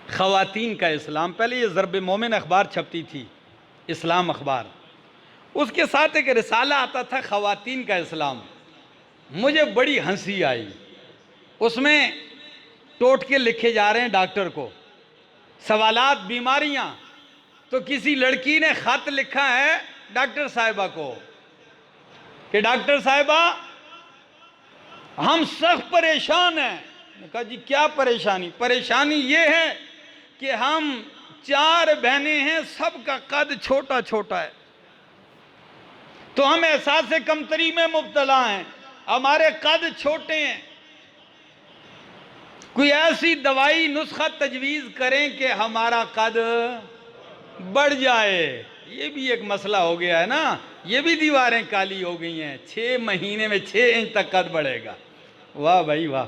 خواتین کا اسلام، پہلے یہ ضرب مومن اخبار چھپتی تھی، اسلام اخبار، اس کے ساتھ ایک رسالہ آتا تھا خواتین کا اسلام۔ مجھے بڑی ہنسی آئی، اس میں ٹوٹکے لکھے جا رہے ہیں ڈاکٹر کو، سوالات، بیماریاں، تو کسی لڑکی نے خط لکھا ہے ڈاکٹر صاحبہ کو کہ ڈاکٹر صاحبہ ہم سخت پریشان ہیں۔ میں نے کہا جی کیا پریشانی؟ پریشانی یہ ہے کہ ہم 4 بہنیں ہیں، سب کا قد چھوٹا چھوٹا ہے، تو ہم احساس کمتری میں مبتلا ہیں، ہمارے قد چھوٹے ہیں، کوئی ایسی دوائی نسخہ تجویز کریں کہ ہمارا قد بڑھ جائے۔ یہ بھی ایک مسئلہ ہو گیا ہے نا، یہ بھی دیواریں کالی ہو گئی ہیں، 6 مہینے میں 6 انچ تک قد بڑھے گا۔ واہ بھائی واہ۔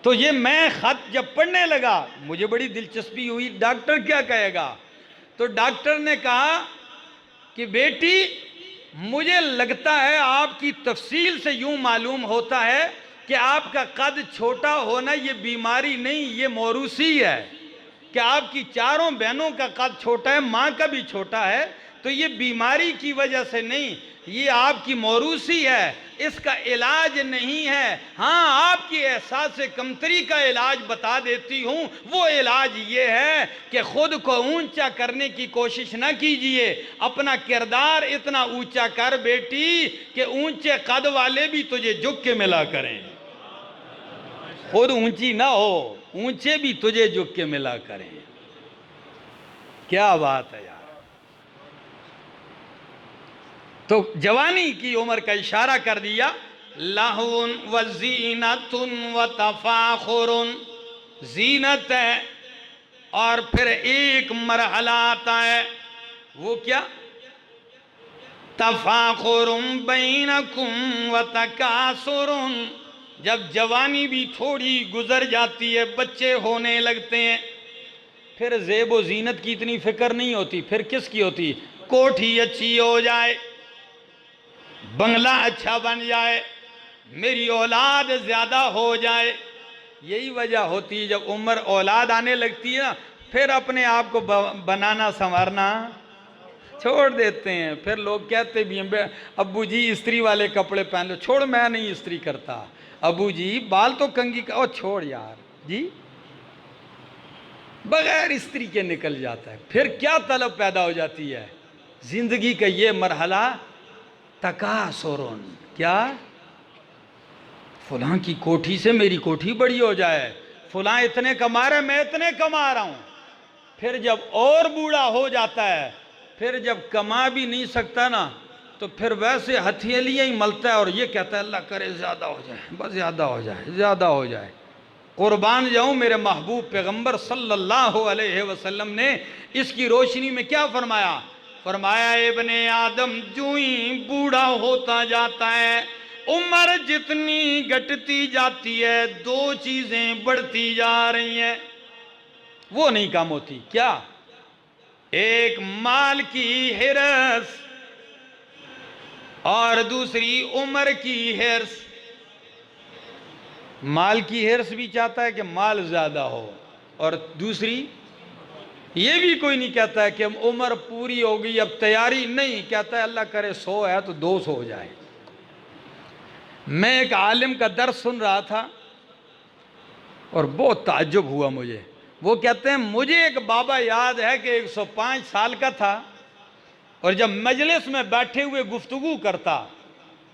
تو یہ میں خط جب پڑھنے لگا مجھے بڑی دلچسپی ہوئی، ڈاکٹر کیا کہے گا؟ تو ڈاکٹر نے کہا کہ بیٹی مجھے لگتا ہے آپ کی تفصیل سے یوں معلوم ہوتا ہے کہ آپ کا قد چھوٹا ہونا یہ بیماری نہیں، یہ موروثی ہے، کہ آپ کی 4 بہنوں کا قد چھوٹا ہے، ماں کا بھی چھوٹا ہے، تو یہ بیماری کی وجہ سے نہیں، یہ آپ کی موروثی ہے، اس کا علاج نہیں ہے۔ ہاں آپ کی احساس کمتری کا علاج بتا دیتی ہوں، وہ علاج یہ ہے کہ خود کو اونچا کرنے کی کوشش نہ کیجئے، اپنا کردار اتنا اونچا کر بیٹی کہ اونچے قد والے بھی تجھے جھک کے ملا کریں، خود اونچی نہ ہو، اونچے بھی تجھے جھک کے ملا کریں۔ کیا بات ہے یار! تو جوانی کی عمر کا اشارہ کر دیا، لہو و زینت و تفاخر، زینت ہے اور پھر ایک مرحلہ آتا ہے، وہ کیا؟ تفاخر بینکم و تکاثر، جب جوانی بھی تھوڑی گزر جاتی ہے، بچے ہونے لگتے ہیں، پھر زیب و زینت کی اتنی فکر نہیں ہوتی، پھر کس کی ہوتی؟ کوٹھی اچھی ہو جائے، بنگلہ اچھا بن جائے، میری اولاد زیادہ ہو جائے۔ یہی وجہ ہوتی ہے جب عمر اولاد آنے لگتی ہے نا، پھر اپنے آپ کو بنانا سنوارنا چھوڑ دیتے ہیں۔ پھر لوگ کہتے بھی ہیں ابو جی استری والے کپڑے پہن لو، چھوڑ میں نہیں استری کرتا، ابو جی بال تو کنگھی کا، چھوڑ یار جی، بغیر استری کے نکل جاتا ہے۔ پھر کیا طلب پیدا ہو جاتی ہے؟ زندگی کا یہ مرحلہ تکاثرن، کیا؟ فلاں کی کوٹھی سے میری کوٹھی بڑی ہو جائے، فلاں اتنے کما رہا ہے میں اتنے کما رہا ہوں۔ پھر جب اور بوڑھا ہو جاتا ہے، پھر جب کما بھی نہیں سکتا نا، تو پھر ویسے ہتھیلیاں ہی ملتا ہے اور یہ کہتا ہے اللہ کرے زیادہ ہو جائے، بس زیادہ ہو جائے، زیادہ ہو جائے۔ قربان جاؤں میرے محبوب پیغمبر صلی اللہ علیہ وسلم نے اس کی روشنی میں کیا فرمایا؟ فرمایا ابن آدم جوئیں بوڑھا ہوتا جاتا ہے، عمر جتنی گھٹتی جاتی ہے، دو چیزیں بڑھتی جا رہی ہیں، وہ نہیں کم ہوتی۔ کیا؟ ایک مال کی ہرس اور دوسری عمر کی ہرس۔ مال کی ہرس بھی چاہتا ہے کہ مال زیادہ ہو، اور دوسری یہ بھی کوئی نہیں کہتا ہے کہ عمر پوری ہو گئی اب تیاری، نہیں کہتا ہے اللہ کرے 100 ہے تو 200 ہو جائے۔ میں ایک عالم کا درس سن رہا تھا اور بہت تعجب ہوا مجھے۔ وہ کہتے ہیں مجھے ایک بابا یاد ہے کہ 105 سال کا تھا، اور جب مجلس میں بیٹھے ہوئے گفتگو کرتا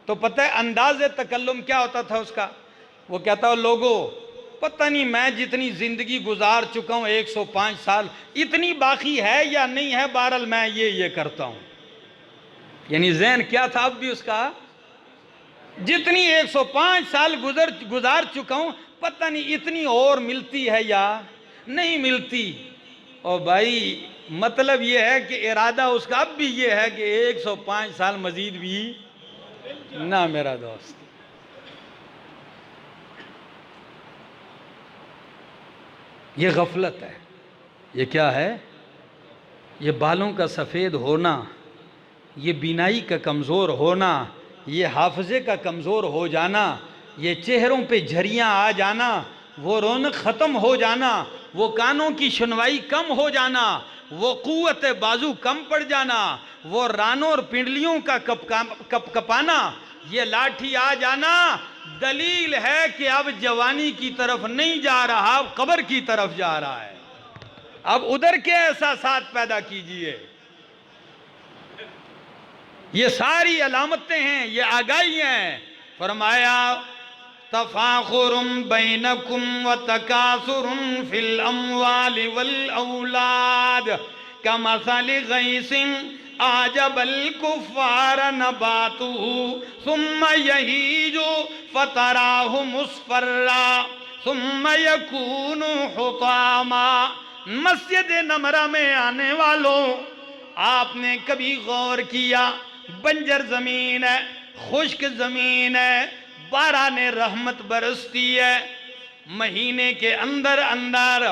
تو پتہ ہے انداز تکلم کیا ہوتا تھا اس کا؟ وہ کہتا ہے لوگو پتہ نہیں میں جتنی زندگی گزار چکا ہوں 105 سال، اتنی باقی ہے یا نہیں ہے، بہرحال میں یہ کرتا ہوں۔ یعنی ذہن کیا تھا اب بھی اس کا؟ جتنی 105 سال گزار چکا ہوں، پتہ نہیں اتنی اور ملتی ہے یا نہیں ملتی۔ اور بھائی مطلب یہ ہے کہ ارادہ اس کا اب بھی یہ ہے کہ 105 سال مزید بھی نہ میرا دوست۔ یہ غفلت ہے۔ یہ کیا ہے؟ یہ بالوں کا سفید ہونا، یہ بینائی کا کمزور ہونا، یہ حافظے کا کمزور ہو جانا، یہ چہروں پہ جھریاں آ جانا، وہ رونق ختم ہو جانا، وہ کانوں کی سنوائی کم ہو جانا، وہ قوت بازو کم پڑ جانا، وہ رانوں اور پنڈلیوں کا کپ کپانا، یہ لاٹھی آ جانا، دلیل ہے کہ اب جوانی کی طرف نہیں جا رہا، اب قبر کی طرف جا رہا ہے۔ اب ادھر کے احساسات پیدا کیجئے۔ یہ ساری علامتیں ہیں، یہ آگاہی ہیں۔ فرمایا تفاخر بینکم و تکاثر فی الاموال والاولاد کمثل غیث اعجب الکفار نباتہ ثم یہیج فتراہ مصفرا ثم یکون حطاما۔ مسجد نمرہ میں آنے والوں، آپ نے کبھی غور کیا بنجر زمین ہے، خشک زمین ہے، باران رحمت برستی ہے، مہینے کے اندر اندر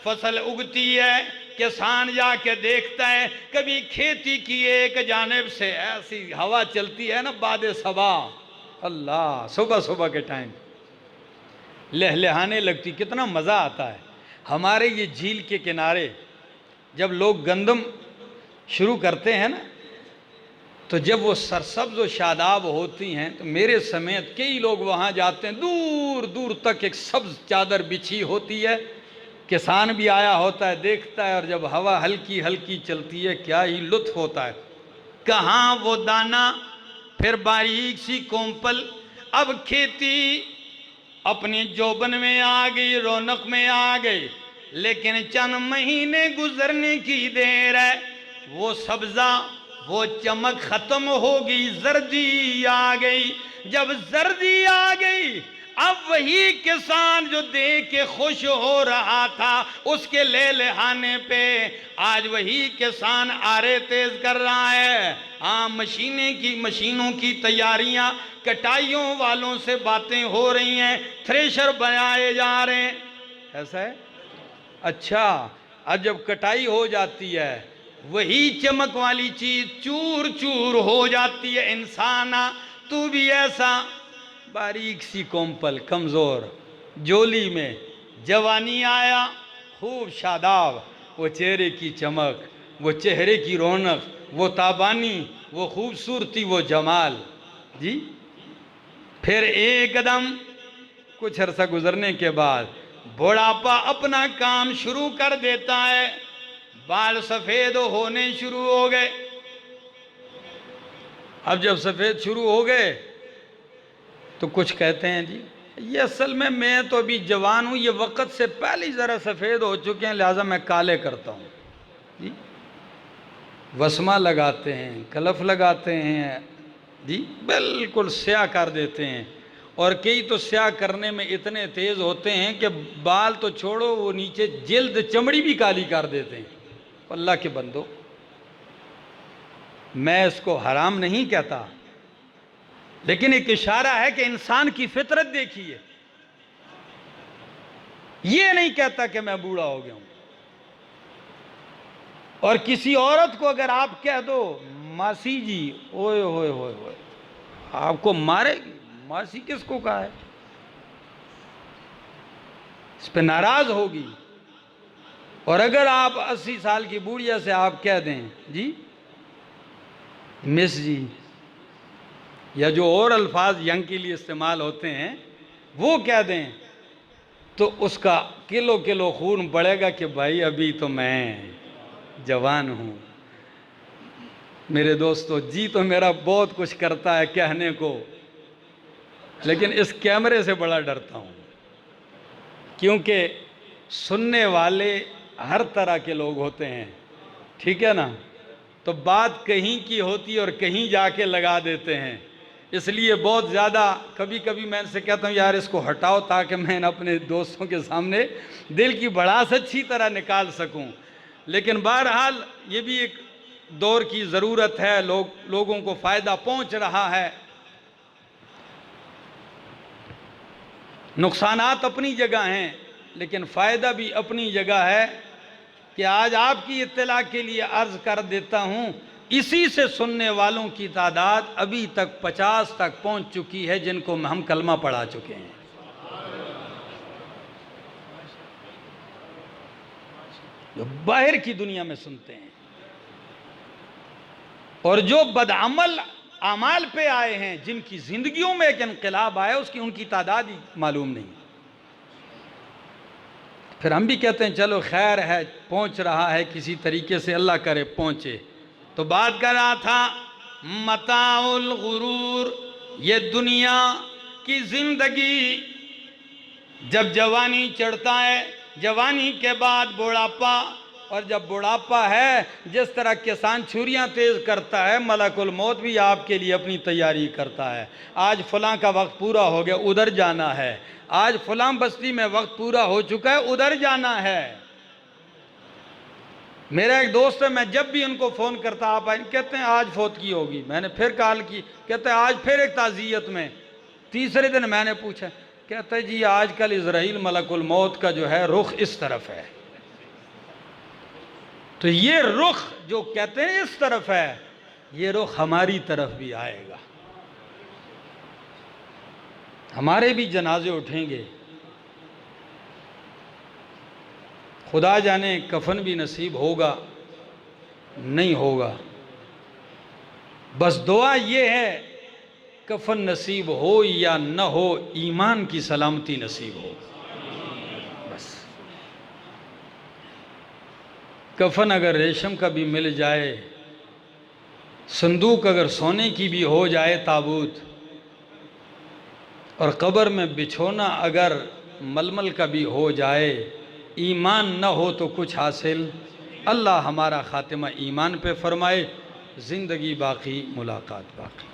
فصل اگتی ہے، کسان جا کے دیکھتا ہے، کبھی کھیتی کی ایک جانب سے ایسی ہوا چلتی ہے نا باد صبا، اللہ صبح صبح کے ٹائم لہلہانے لگتی، کتنا مزہ آتا ہے۔ ہمارے یہ جھیل کے کنارے جب لوگ گندم شروع کرتے ہیں نا تو جب وہ سرسبز و شاداب ہوتی ہیں تو میرے سمیت کئی لوگ وہاں جاتے ہیں، دور دور تک ایک سبز چادر بچھی ہوتی ہے، کسان بھی آیا ہوتا ہے دیکھتا ہے، اور جب ہوا ہلکی ہلکی چلتی ہے کیا ہی لطف ہوتا ہے۔ کہاں وہ دانا، پھر باریک سی کومپل، اب کھیتی اپنی جوبن میں آ گئی، رونق میں آ گئی، لیکن چند مہینے گزرنے کی دیر ہے، وہ سبزہ وہ چمک ختم ہوگی، زردی آ گئی۔ جب زردی آ گئی، اب وہی کسان جو دیکھ کے خوش ہو رہا تھا اس کے لے لہانے پہ آج وہی کسان آرے تیز کر رہا ہے۔ مشینوں کی تیاریاں، کٹائیوں والوں سے باتیں ہو رہی ہیں، تھریشر بنائے جا رہے ہیں۔ ایسا ہے؟ اچھا، اب جب کٹائی ہو جاتی ہے وہی چمک والی چیز چور چور ہو جاتی ہے۔ انسانا تو بھی ایسا، باریک سی کومپل، کمزور، جولی میں جوانی آیا، خوب شاداب، وہ چہرے کی چمک، وہ چہرے کی رونق، وہ تابانی، وہ خوبصورتی، وہ جمال، جی۔ پھر ایک دم کچھ عرصہ گزرنے کے بعد بڑھاپا اپنا کام شروع کر دیتا ہے، بال سفید ہونے شروع ہو گئے۔ اب جب سفید شروع ہو گئے تو کچھ کہتے ہیں جی یہ اصل میں تو ابھی جوان ہوں، یہ وقت سے پہلے ہی ذرا سفید ہو چکے ہیں، لہٰذا میں کالے کرتا ہوں، جی۔ وسمہ لگاتے ہیں، کلف لگاتے ہیں، جی، بالکل سیاہ کر دیتے ہیں، اور کئی تو سیاہ کرنے میں اتنے تیز ہوتے ہیں کہ بال تو چھوڑو، وہ نیچے جلد چمڑی بھی کالی کر دیتے ہیں۔ اللہ کے بندو، میں اس کو حرام نہیں کہتا، لیکن ایک اشارہ ہے کہ انسان کی فطرت دیکھیے، یہ نہیں کہتا کہ میں بوڑھا ہو گیا ہوں۔ اور کسی عورت کو اگر آپ کہہ دو ماسی جی، اوئے ہوئے ہوئے ہوئے، آپ کو مارے گی۔ ماسی کس کو کہا ہے؟ اس پہ ناراض ہوگی۔ اور اگر آپ 80 سال کی بوڑھیا سے آپ کہہ دیں جی مس جی، یا جو اور الفاظ ینگ کے لیے استعمال ہوتے ہیں وہ کہہ دیں، تو اس کا کلو کلو خون بڑھے گا کہ بھائی ابھی تو میں جوان ہوں۔ میرے دوستو، جی تو میرا بہت کچھ کرتا ہے کہنے کو، لیکن اس کیمرے سے بڑا ڈرتا ہوں، کیونکہ سننے والے ہر طرح کے لوگ ہوتے ہیں، ٹھیک ہے نا؟ تو بات کہیں کی ہوتی اور کہیں جا کے لگا دیتے ہیں، اس لیے بہت زیادہ کبھی کبھی میں ان سے کہتا ہوں یار اس کو ہٹاؤ تاکہ میں اپنے دوستوں کے سامنے دل کی بڑاس اچھی طرح نکال سکوں۔ لیکن بہرحال یہ بھی ایک دور کی ضرورت ہے، لوگوں کو فائدہ پہنچ رہا ہے۔ نقصانات اپنی جگہ ہیں لیکن فائدہ بھی اپنی جگہ ہے، کہ آج آپ کی اطلاع کے لیے عرض کر دیتا ہوں، اسی سے سننے والوں کی تعداد ابھی تک 50 تک پہنچ چکی ہے جن کو ہم کلمہ پڑھا چکے ہیں۔ جو باہر کی دنیا میں سنتے ہیں، اور جو بدعمل اعمال پہ آئے ہیں، جن کی زندگیوں میں ایک انقلاب آیا، ان کی تعداد ہی معلوم نہیں۔ پھر ہم بھی کہتے ہیں چلو خیر ہے، پہنچ رہا ہے کسی طریقے سے، اللہ کرے پہنچے۔ تو بات کر رہا تھا متاع الغرور، یہ دنیا کی زندگی، جب جوانی چڑھتا ہے، جوانی کے بعد بڑھاپا، اور جب بڑھاپا ہے، جس طرح کسان چھریاں تیز کرتا ہے، ملک الموت بھی آپ کے لیے اپنی تیاری کرتا ہے۔ آج فلاں کا وقت پورا ہو گیا، ادھر جانا ہے۔ آج فلاں بستی میں وقت پورا ہو چکا ہے، ادھر جانا ہے۔ میرا ایک دوست ہے، میں جب بھی ان کو فون کرتا آپ آئیں، کہتے ہیں آج فوت کی ہوگی۔ میں نے پھر کال کی، کہتے ہیں آج پھر ایک تعزیت میں۔ تیسرے دن میں نے پوچھا، کہتا ہے جی آج کل اسرائیل ملک الموت کا جو ہے رخ اس طرف ہے۔ تو یہ رخ جو کہتے ہیں اس طرف ہے، یہ رخ ہماری طرف بھی آئے گا، ہمارے بھی جنازے اٹھیں گے۔ خدا جانے کفن بھی نصیب ہوگا نہیں ہوگا۔ بس دعا یہ ہے کفن نصیب ہو یا نہ ہو، ایمان کی سلامتی نصیب ہو، بس۔ کفن اگر ریشم کا بھی مل جائے، صندوق اگر سونے کی بھی ہو جائے تابوت، اور قبر میں بچھونا اگر ململ کا بھی ہو جائے، ایمان نہ ہو تو کچھ حاصل۔ اللہ ہمارا خاتمہ ایمان پہ فرمائے، زندگی باقی ملاقات باقی۔